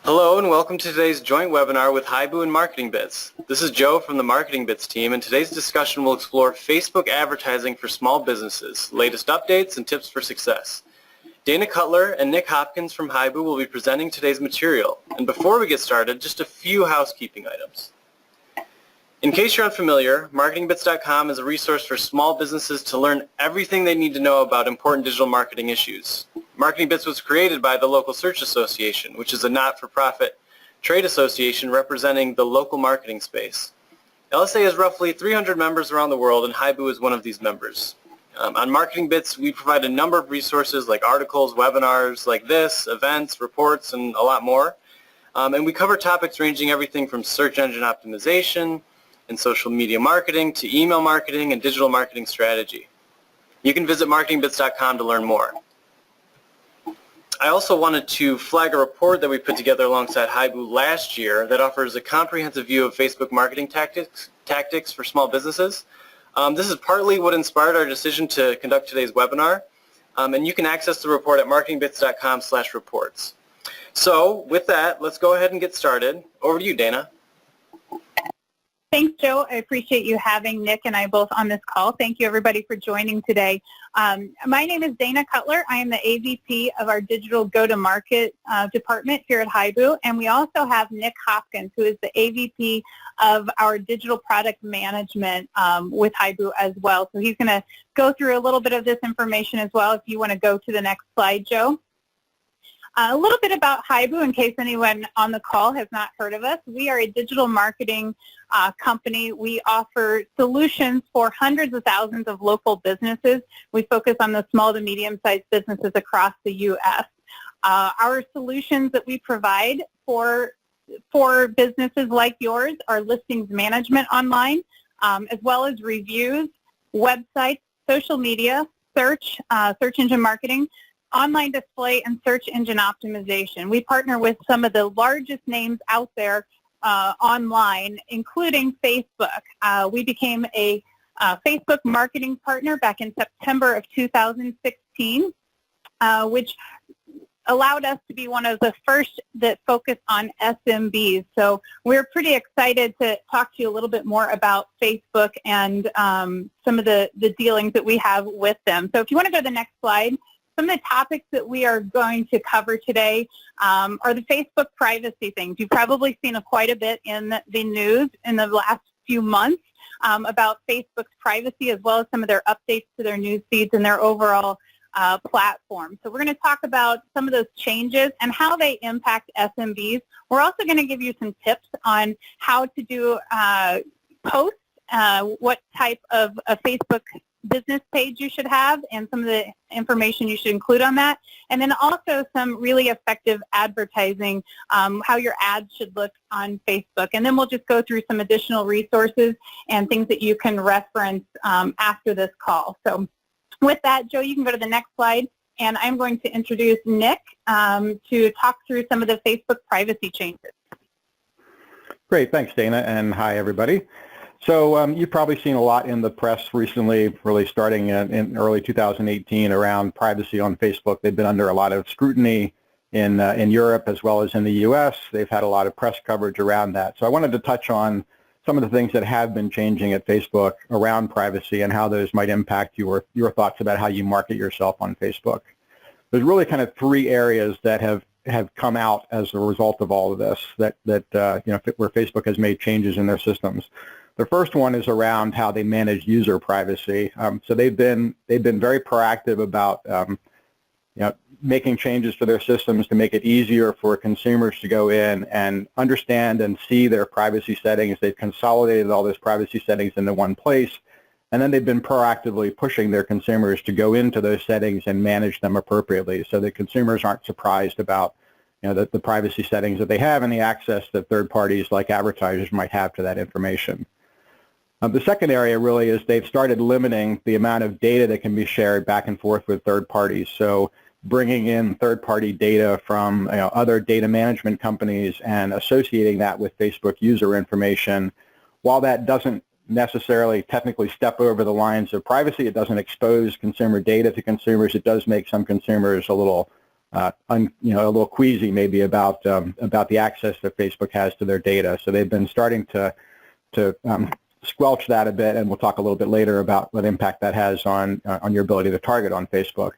Hello and welcome to today's joint webinar with Hibu and Marketing Bits. This is Joe from the Marketing Bits team, and today's discussion will explore Facebook advertising for small businesses, latest updates and tips for success. Dana Cutler and Nick Hopkins from Hibu will be presenting today's material. And before we get started, just a few housekeeping items. In case you're unfamiliar, marketingbits.com is a resource for small businesses to learn everything they need to know about important digital marketing issues. Marketing Bits was created by the Local Search Association, which is a not-for-profit trade association representing the local marketing space. LSA has roughly 300 members around the world, and Hibu is one of these members. On Marketing Bits, we provide a number of resources like articles, webinars like this, events, reports, and a lot more. And we cover topics ranging everything from search engine optimization and social media marketing to email marketing and digital marketing strategy. You can visit marketingbits.com to learn more. I also wanted to flag a report that we put together alongside Hibu last year that offers a comprehensive view of Facebook marketing tactics for small businesses. This is partly what inspired our decision to conduct today's webinar, and you can access the report at marketingbits.com/reports. So with that, let's go ahead and get started. Over to you, Dana. Thanks, Joe. I appreciate you having Nick and I both on this call. Thank you, everybody, for joining today. My name is Dana Cutler. I am the AVP of our digital go-to-market department here at Hibu, and we also have Nick Hopkins, who is the AVP of our digital product management with Hibu as well. So he's going to go through a little bit of this information as well if you want to go to the next slide, Joe. A little bit about Hibu in case anyone on the call has not heard of us. We are a digital marketing company. We offer solutions for hundreds of thousands of local businesses. We focus on the small to medium-sized businesses across the U.S. Our solutions that we provide for businesses like yours are listings management online, as well as reviews, websites, social media, search engine marketing, online display, and search engine optimization. We partner with some of the largest names out there online, including Facebook. We became a Facebook marketing partner back in September of 2016, which allowed us to be one of the first that focused on SMBs. So we're pretty excited to talk to you a little bit more about Facebook and some of the dealings that we have with them. So if you want to go to the next slide. Some of the topics that we are going to cover today are the Facebook privacy things. You've probably seen quite a bit in the news in the last few months about Facebook's privacy, as well as some of their updates to their news feeds and their overall platform. So we're going to talk about some of those changes and how they impact SMBs. We're also going to give you some tips on how to do posts, what type of a Facebook business page you should have, and some of the information you should include on that, and then also some really effective advertising, how your ads should look on Facebook. And then we'll just go through some additional resources and things that you can reference after this call. So with that, Joe, you can go to the next slide, and I'm going to introduce Nick to talk through some of the Facebook privacy changes. Great, thanks, Dana, and hi, everybody. So you've probably seen a lot in the press recently, really starting in early 2018 around privacy on Facebook. They've been under a lot of scrutiny in Europe as well as in the U.S. They've had a lot of press coverage around that. So I wanted to touch on some of the things that have been changing at Facebook around privacy and how those might impact your thoughts about how you market yourself on Facebook. There's really kind of three areas that have come out as a result of all of this that where Facebook has made changes in their systems. The first one is around how they manage user privacy. So they've been very proactive about making changes to their systems to make it easier for consumers to go in and understand and see their privacy settings. They've consolidated all those privacy settings into one place, and then they've been proactively pushing their consumers to go into those settings and manage them appropriately, so that consumers aren't surprised about the privacy settings that they have and the access that third parties like advertisers might have to that information. The second area really is they've started limiting the amount of data that can be shared back and forth with third parties. So bringing in third-party data from other data management companies and associating that with Facebook user information. While that doesn't necessarily technically step over the lines of privacy, it doesn't expose consumer data to consumers, it does make some consumers a little a little queasy maybe about the access that Facebook has to their data. So they've been starting to squelch that a bit, and we'll talk a little bit later about what impact that has on your ability to target on Facebook.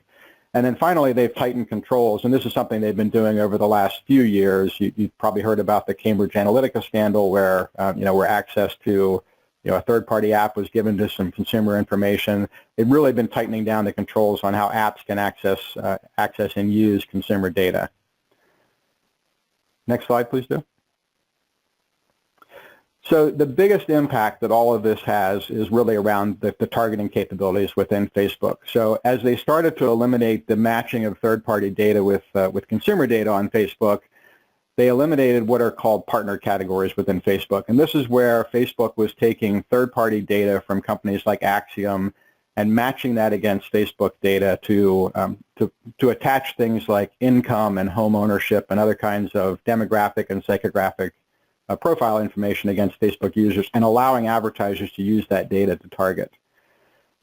And then finally, they've tightened controls, and this is something they've been doing over the last few years. You've probably heard about the Cambridge Analytica scandal, where where access to a third-party app was given to some consumer information. They've really been tightening down the controls on how apps can access and use consumer data. Next slide, please, Joe. So the biggest impact that all of this has is really around the targeting capabilities within Facebook. So as they started to eliminate the matching of third-party data with consumer data on Facebook, they eliminated what are called partner categories within Facebook. And this is where Facebook was taking third-party data from companies like Acxiom and matching that against Facebook data to attach things like income and home ownership and other kinds of demographic and psychographic profile information against Facebook users, and allowing advertisers to use that data to target.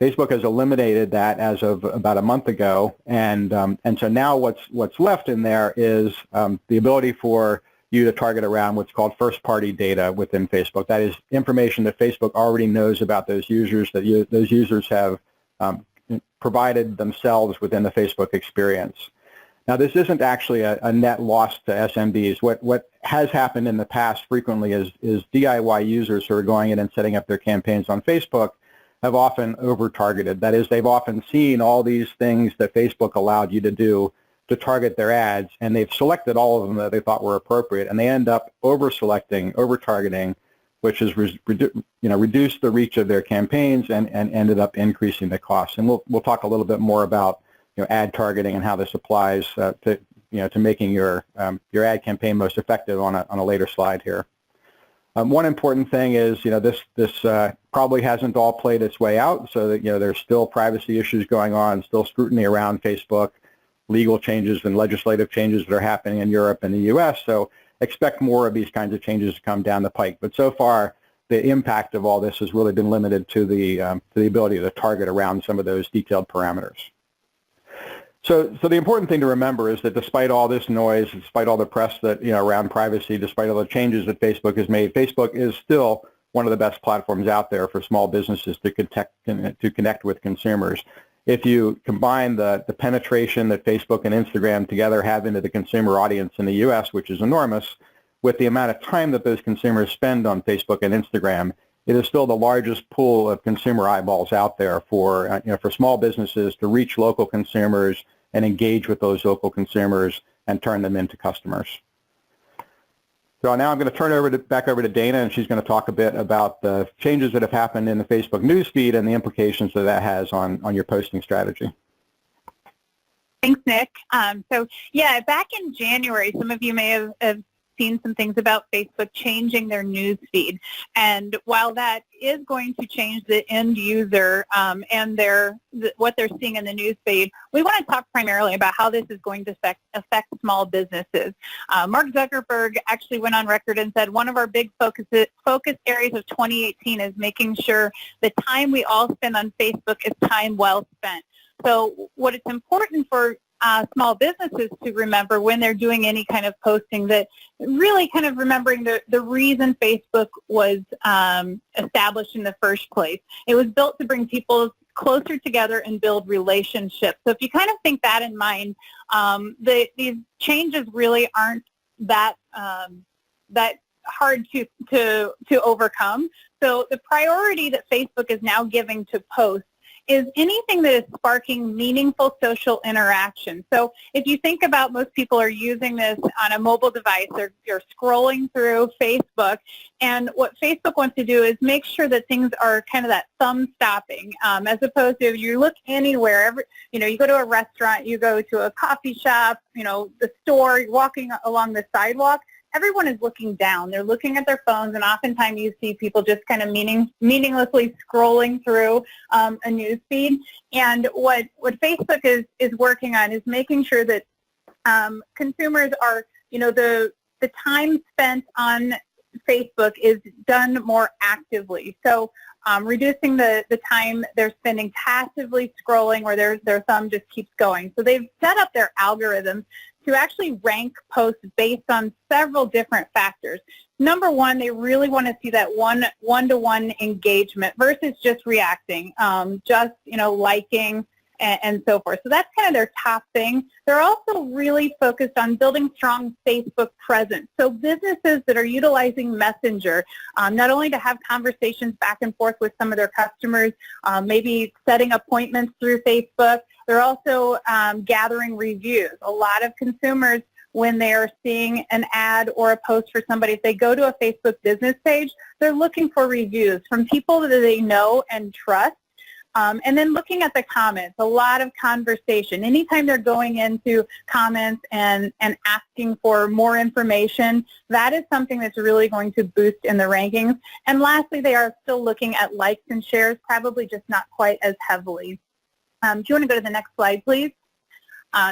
Facebook has eliminated that as of about a month ago, and so now what's left in there is the ability for you to target around what's called first-party data within Facebook. That is information that Facebook already knows about those users, that those users have provided themselves within the Facebook experience. Now, this isn't actually a net loss to SMBs. What has happened in the past frequently is DIY users who are going in and setting up their campaigns on Facebook have often over-targeted. That is, they've often seen all these things that Facebook allowed you to do to target their ads, and they've selected all of them that they thought were appropriate, and they end up over-selecting, over-targeting, which has reduced the reach of their campaigns and ended up increasing the costs. And we'll talk a little bit more about ad targeting and how this applies to making your ad campaign most effective on a later slide here. One important thing is this probably hasn't all played its way out, so that there's still privacy issues going on, still scrutiny around Facebook, legal changes and legislative changes that are happening in Europe and the U.S. So expect more of these kinds of changes to come down the pike. But so far, the impact of all this has really been limited to the ability to target around some of those detailed parameters. So the important thing to remember is that despite all this noise, despite all the press that around privacy, despite all the changes that Facebook has made, Facebook is still one of the best platforms out there for small businesses to connect with consumers. If you combine the penetration that Facebook and Instagram together have into the consumer audience in the U.S., which is enormous, with the amount of time that those consumers spend on Facebook and Instagram, it is still the largest pool of consumer eyeballs out there for small businesses to reach local consumers and engage with those local consumers and turn them into customers. So now I'm going to turn back over to Dana, and she's going to talk a bit about the changes that have happened in the Facebook Newsfeed and the implications that has on your posting strategy. Thanks, Nick. So yeah, back in January, some of you may have seen some things about Facebook changing their news feed. And while that is going to change the end user and what they're seeing in the news feed, we want to talk primarily about how this is going to affect small businesses. Mark Zuckerberg actually went on record and said one of our big focus areas of 2018 is making sure the time we all spend on Facebook is time well spent. So what it's important for small businesses to remember when they're doing any kind of posting, that really kind of remembering the reason Facebook was established in the first place. It was built to bring people closer together and build relationships. So if you kind of think that in mind, these changes really aren't that hard to overcome. So the priority that Facebook is now giving to posts is anything that is sparking meaningful social interaction. So if you think about, most people are using this on a mobile device, or you're scrolling through Facebook, and what Facebook wants to do is make sure that things are kind of that thumb stopping, as opposed to if you look anywhere, you go to a restaurant, you go to a coffee shop, the store, you're walking along the sidewalk, everyone is looking down. They're looking at their phones, and oftentimes you see people just kind of meaninglessly scrolling through a news feed. And what Facebook is working on is making sure that consumers are, the time spent on Facebook is done more actively. So reducing the time they're spending passively scrolling where their thumb just keeps going. So they've set up their algorithms to actually rank posts based on several different factors. Number one, they really want to see that one-to-one engagement versus just reacting, just liking and so forth. So that's kind of their top thing. They're also really focused on building strong Facebook presence. So businesses that are utilizing Messenger, not only to have conversations back and forth with some of their customers, maybe setting appointments through Facebook, they're also gathering reviews. A lot of consumers, when they are seeing an ad or a post for somebody, if they go to a Facebook business page, they're looking for reviews from people that they know and trust. And then looking at the comments, a lot of conversation. Anytime they're going into comments and asking for more information, that is something that's really going to boost in the rankings. And lastly, they are still looking at likes and shares, probably just not quite as heavily. Do you want to go to the next slide, please?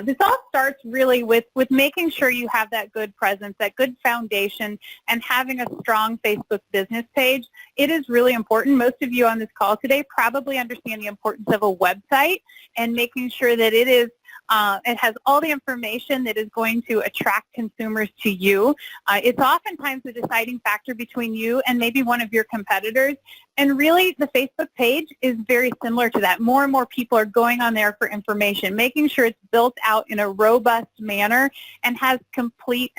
This all starts really with making sure you have that good presence, that good foundation, and having a strong Facebook business page. It is really important. Most of you on this call today probably understand the importance of a website and making sure that it has all the information that is going to attract consumers to you. It's oftentimes the deciding factor between you and maybe one of your competitors. And really, the Facebook page is very similar to that. More and more people are going on there for information, making sure it's built out in a robust manner and has complete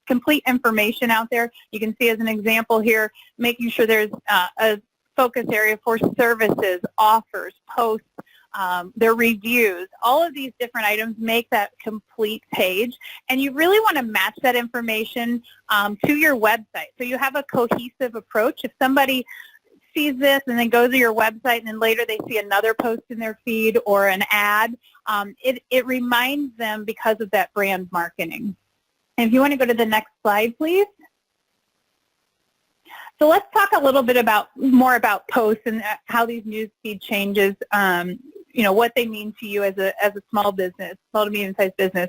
complete information out there. You can see as an example here, making sure there's a focus area for services, offers, posts, their reviews. All of these different items make that complete page, and you really want to match that information to your website. So you have a cohesive approach. If somebody sees this and then goes to your website and then later they see another post in their feed or an ad, it reminds them because of that brand marketing. And if you want to go to the next slide, please. So let's talk a little bit more about posts and how these newsfeed changes, what they mean to you as a small business, small to medium-sized business.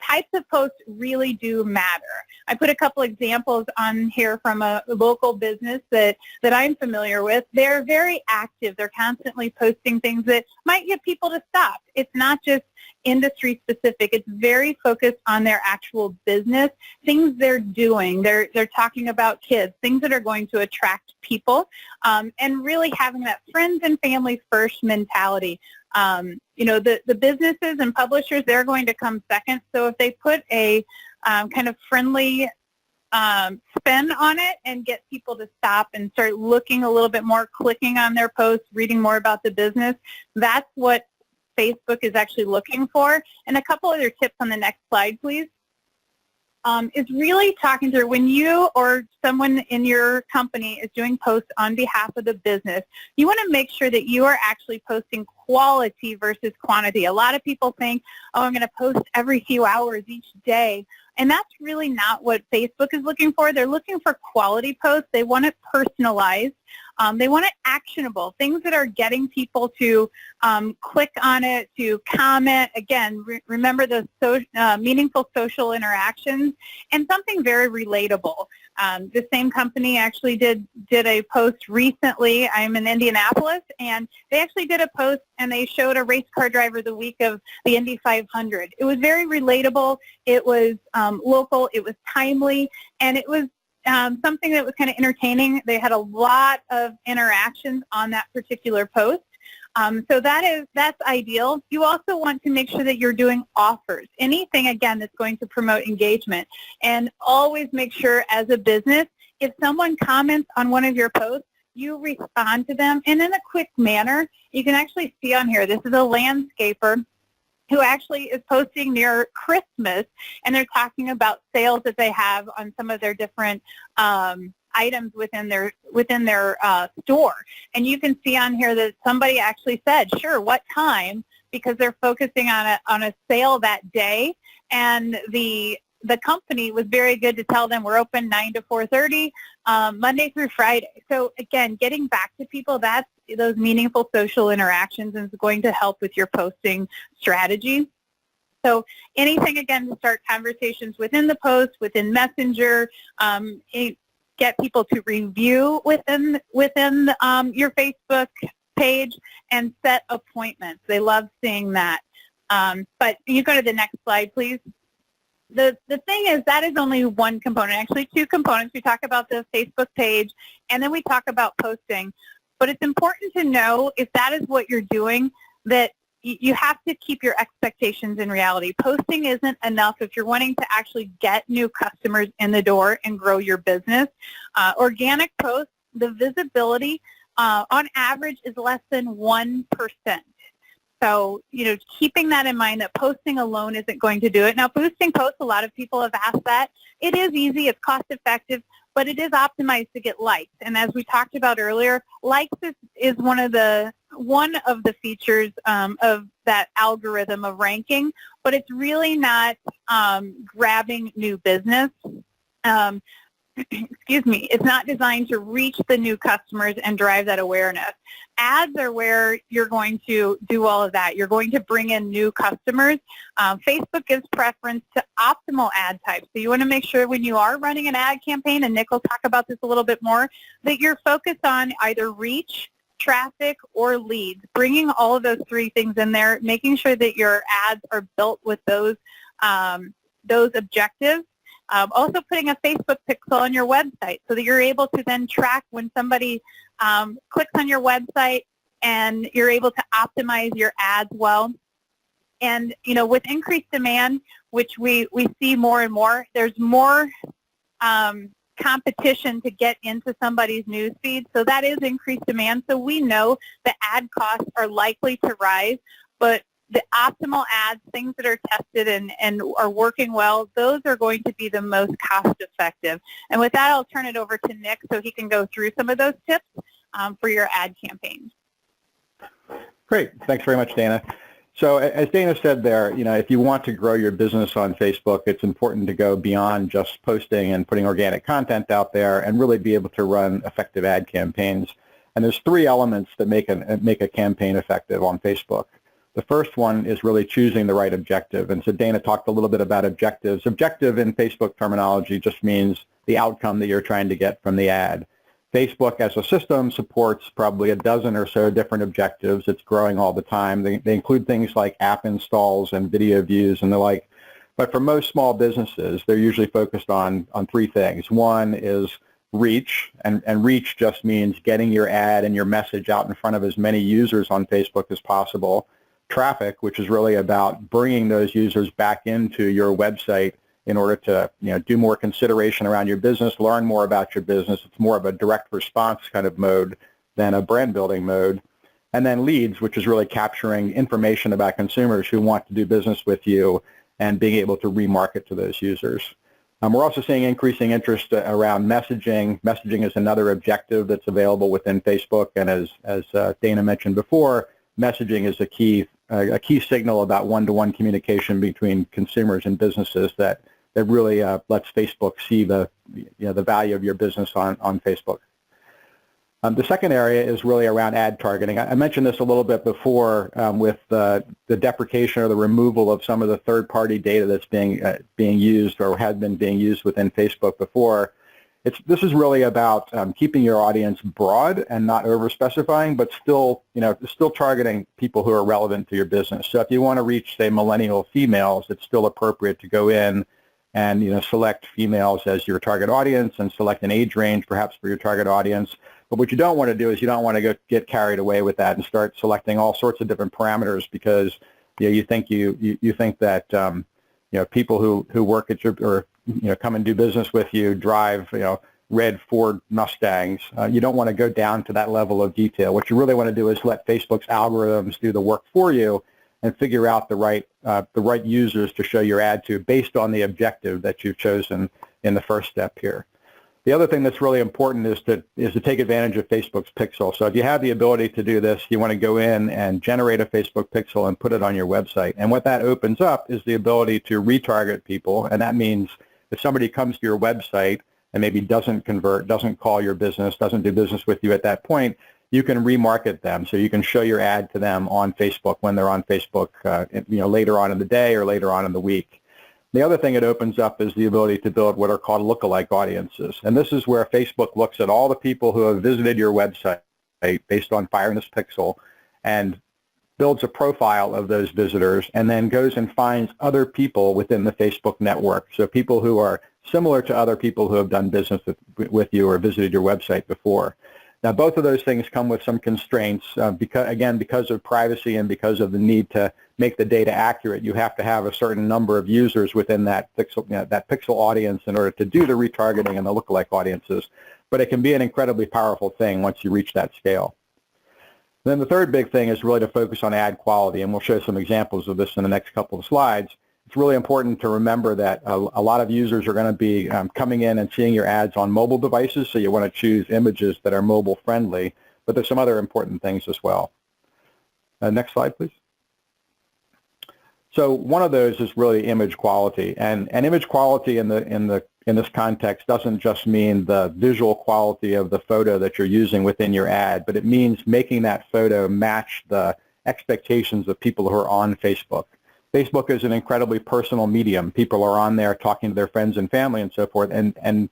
Types of posts really do matter. I put a couple examples on here from a local business that I'm familiar with. They're very active. They're constantly posting things that might get people to stop. It's not just industry specific. It's very focused on their actual business, things they're doing. They're talking about kids, things that are going to attract people, and really having that friends and family first mentality. The businesses and publishers, they're going to come second. So if they put a kind of friendly spin on it and get people to stop and start looking a little bit more, clicking on their posts, reading more about the business, that's what Facebook is actually looking for. And a couple other tips on the next slide, please. Is really talking through when you or someone in your company is doing posts on behalf of the business, you want to make sure that you are actually posting quality versus quantity. A lot of people think, oh, I'm going to post every few hours each day. And that's really not what Facebook is looking for. They're looking for quality posts. They want it personalized. They want it actionable, things that are getting people to click on it, to comment. Again, remember those meaningful social interactions, and something very relatable. The same company actually did a post recently. I'm in Indianapolis, and they actually did a post, and they showed a race car driver the week of the Indy 500. It was very relatable. It was local. It was timely, and it was something that was kind of entertaining. They had a lot of interactions on that particular post. So that's ideal. You also want to make sure that you're doing offers. Anything, again, that's going to promote engagement. And always make sure as a business, if someone comments on one of your posts, you respond to them. And in a quick manner, you can actually see on here, this is a landscaper who actually is posting near Christmas, and they're talking about sales that they have on some of their different items within their store. And you can see on here that somebody actually said, sure, what time, because they're focusing on a sale that day, and the company was very good to tell them we're open 9 to 4:30, Monday through Friday. So again, getting back to people, that's those meaningful social interactions, and is going to help with your posting strategy. So anything, again, to start conversations within the post, within Messenger, get people to review within your Facebook page, and set appointments. They love seeing that. But you go to the next slide, please. The thing is, that is only one component, actually two components. We talk about the Facebook page, and then we talk about posting. But it's important to know, if that is what you're doing, that you have to keep your expectations in reality. Posting isn't enough if you're wanting to actually get new customers in the door and grow your business. Organic posts, the visibility on average is less than 1%. So, keeping that in mind, that posting alone isn't going to do it. Now, boosting posts, a lot of people have asked that. It is easy, it's cost effective, but it is optimized to get likes. And as we talked about earlier, likes is one of the features of that algorithm of ranking, but it's really not grabbing new business. Excuse me, it's not designed to reach the new customers and drive that awareness. Ads are where you're going to do all of that. You're going to bring in new customers. Facebook gives preference to optimal ad types. So you want to make sure when you are running an ad campaign, and Nick will talk about this a little bit more, that you're focused on either reach, traffic, or leads. Bringing all of those three things in there, making sure that your ads are built with those objectives. Also putting a Facebook pixel on your website so that you're able to then track when somebody clicks on your website, and you're able to optimize your ads well. And, with increased demand, which we see more and more, there's more competition to get into somebody's newsfeed. So that is increased demand. So we know that ad costs are likely to rise, but the optimal ads, things that are tested and are working well, those are going to be the most cost effective. And with that, I'll turn it over to Nick so he can go through some of those tips for your ad campaigns. Great. Thanks very much, Dana. So as Dana said there, if you want to grow your business on Facebook, it's important to go beyond just posting and putting organic content out there and really be able to run effective ad campaigns. And there's three elements that make a campaign effective on Facebook. The first one is really choosing the right objective. And so Dana talked a little bit about objectives. Objective in Facebook terminology just means the outcome that you're trying to get from the ad. Facebook as a system supports probably a dozen or so different objectives. It's growing all the time. They include things like app installs and video views and the like. But for most small businesses, they're usually focused on three things. One is reach, and reach just means getting your ad and your message out in front of as many users on Facebook as possible. Traffic, which is really about bringing those users back into your website in order to do more consideration around your business, learn more about your business. It's more of a direct response kind of mode than a brand building mode. And then leads, which is really capturing information about consumers who want to do business with you and being able to remarket to those users. We're also seeing increasing interest around messaging. Messaging is another objective that's available within Facebook, and as Dana mentioned before, messaging is a key signal about one-to-one communication between consumers and businesses that really lets Facebook see the value of your business on Facebook. The second area is really around ad targeting. I mentioned this a little bit before with the deprecation or the removal of some of the third-party data that's being used or had been being used within Facebook before. This is really about keeping your audience broad and not over-specifying, but still targeting people who are relevant to your business. So if you want to reach, say, millennial females, it's still appropriate to go in and select females as your target audience and select an age range perhaps for your target audience. But what you don't want to do is you don't want to get carried away with that and start selecting all sorts of different parameters because you think that people who work at your or come and do business with you drive red Ford Mustangs. You don't want to go down to that level of detail. What you really want to do is let Facebook's algorithms do the work for you and figure out the right users to show your ad to based on the objective that you've chosen in the first step here. The other thing that's really important is to take advantage of Facebook's pixel. So if you have the ability to do this, you want to go in and generate a Facebook pixel and put it on your website. And what that opens up is the ability to retarget people, and that means if somebody comes to your website and maybe doesn't convert, doesn't call your business, doesn't do business with you at that point, you can remarket them. So you can show your ad to them on Facebook when they're on Facebook later on in the day or later on in the week. The other thing it opens up is the ability to build what are called lookalike audiences. And this is where Facebook looks at all the people who have visited your website based on firing this pixel and builds a profile of those visitors and then goes and finds other people within the Facebook network. So people who are similar to other people who have done business with you or visited your website before. Now, both of those things come with some constraints. Because of privacy and because of the need to make the data accurate, you have to have a certain number of users within that pixel audience in order to do the retargeting and the lookalike audiences. But it can be an incredibly powerful thing once you reach that scale. Then the third big thing is really to focus on ad quality, and we'll show some examples of this in the next couple of slides. It's really important to remember that a lot of users are going to be coming in and seeing your ads on mobile devices, so you want to choose images that are mobile friendly, but there's some other important things as well. Next slide, please. So one of those is really image quality, and image quality in this context doesn't just mean the visual quality of the photo that you're using within your ad, but it means making that photo match the expectations of people who are on Facebook. Facebook is an incredibly personal medium. People are on there talking to their friends and family and so forth, and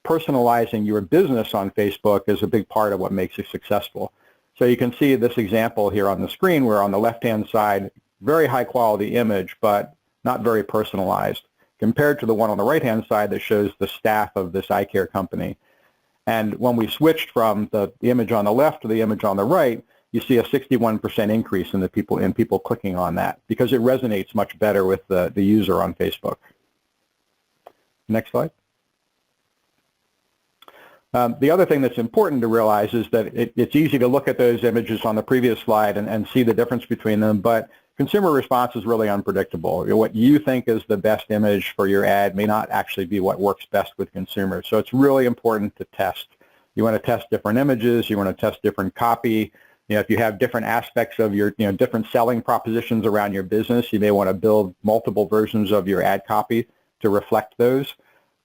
personalizing your business on Facebook is a big part of what makes it successful. So you can see this example here on the screen where on the left-hand side, very high-quality image, but not very personalized, compared to the one on the right-hand side that shows the staff of this eye care company. And when we switched from the image on the left to the image on the right, you see a 61% increase in people clicking on that because it resonates much better with the user on Facebook. Next slide. The other thing that's important to realize is that it's easy to look at those images on the previous slide and see the difference between them, but consumer response is really unpredictable. What you think is the best image for your ad may not actually be what works best with consumers. So it's really important to test. You want to test different images. You want to test different copy. If you have different aspects of your, different selling propositions around your business, you may want to build multiple versions of your ad copy to reflect those.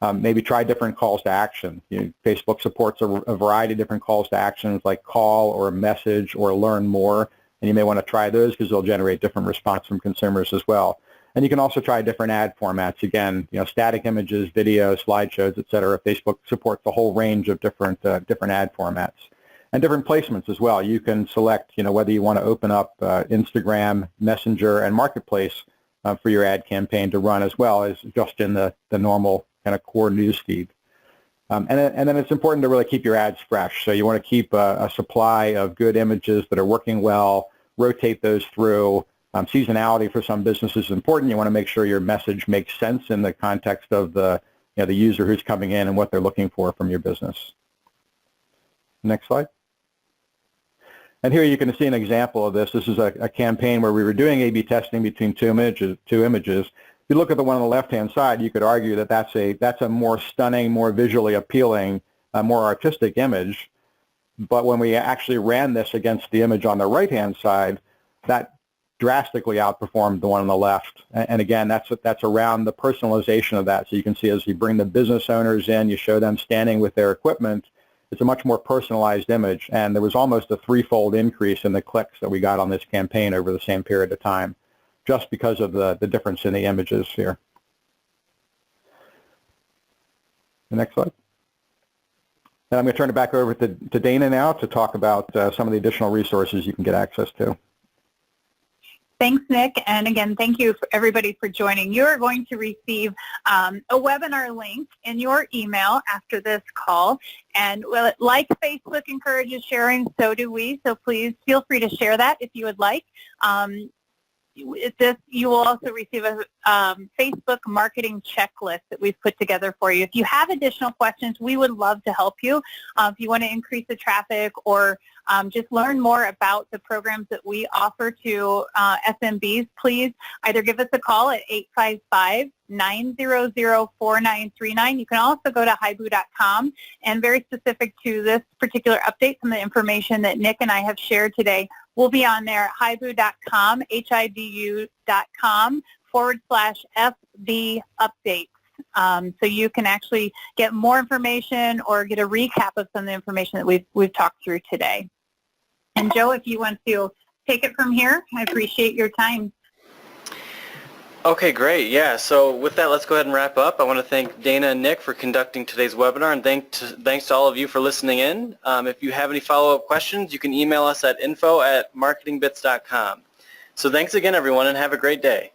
Maybe try different calls to action. Facebook supports a variety of different calls to actions like call or message or learn more, and you may want to try those because they'll generate different response from consumers as well. And you can also try different ad formats. Again, static images, video, slideshows, et cetera. Facebook supports a whole range of different ad formats. And different placements as well. You can select, whether you want to open up Instagram, Messenger, and Marketplace for your ad campaign to run as well as just in the normal kind of core newsfeed. And then it's important to really keep your ads fresh. So you want to keep a supply of good images that are working well, rotate those through. Seasonality for some businesses is important. You want to make sure your message makes sense in the context of the user who's coming in and what they're looking for from your business. Next slide. And here you can see an example of this. This is a campaign where we were doing A/B testing between two images. If you look at the one on the left-hand side, you could argue that that's a more stunning, more visually appealing, more artistic image. But when we actually ran this against the image on the right-hand side, that drastically outperformed the one on the left. And again, that's around the personalization of that. So you can see as you bring the business owners in, you show them standing with their equipment. It's a much more personalized image, and there was almost a threefold increase in the clicks that we got on this campaign over the same period of time, just because of the difference in the images here. The next slide. And I'm going to turn it back over to Dana now to talk about some of the additional resources you can get access to. Thanks, Nick. And again, thank you for everybody for joining. You are going to receive a webinar link in your email after this call. And like Facebook encourages sharing, so do we. So please feel free to share that if you would like. You will also receive a Facebook marketing checklist that we've put together for you. If you have additional questions, we would love to help you. If you want to increase the traffic or just learn more about the programs that we offer to SMBs, please either give us a call at 855-900-4939. You can also go to hibu.com, and very specific to this particular update, some of the information that Nick and I have shared today will be on there at hibu.com, hibu.com/FB updates. So you can actually get more information or get a recap of some of the information that we've talked through today. And Joe, if you want to take it from here, I appreciate your time. Okay, great. Yeah, so with that, let's go ahead and wrap up. I want to thank Dana and Nick for conducting today's webinar, and thanks to all of you for listening in. If you have any follow-up questions, you can email us at info@marketingbits.com. So thanks again, everyone, and have a great day.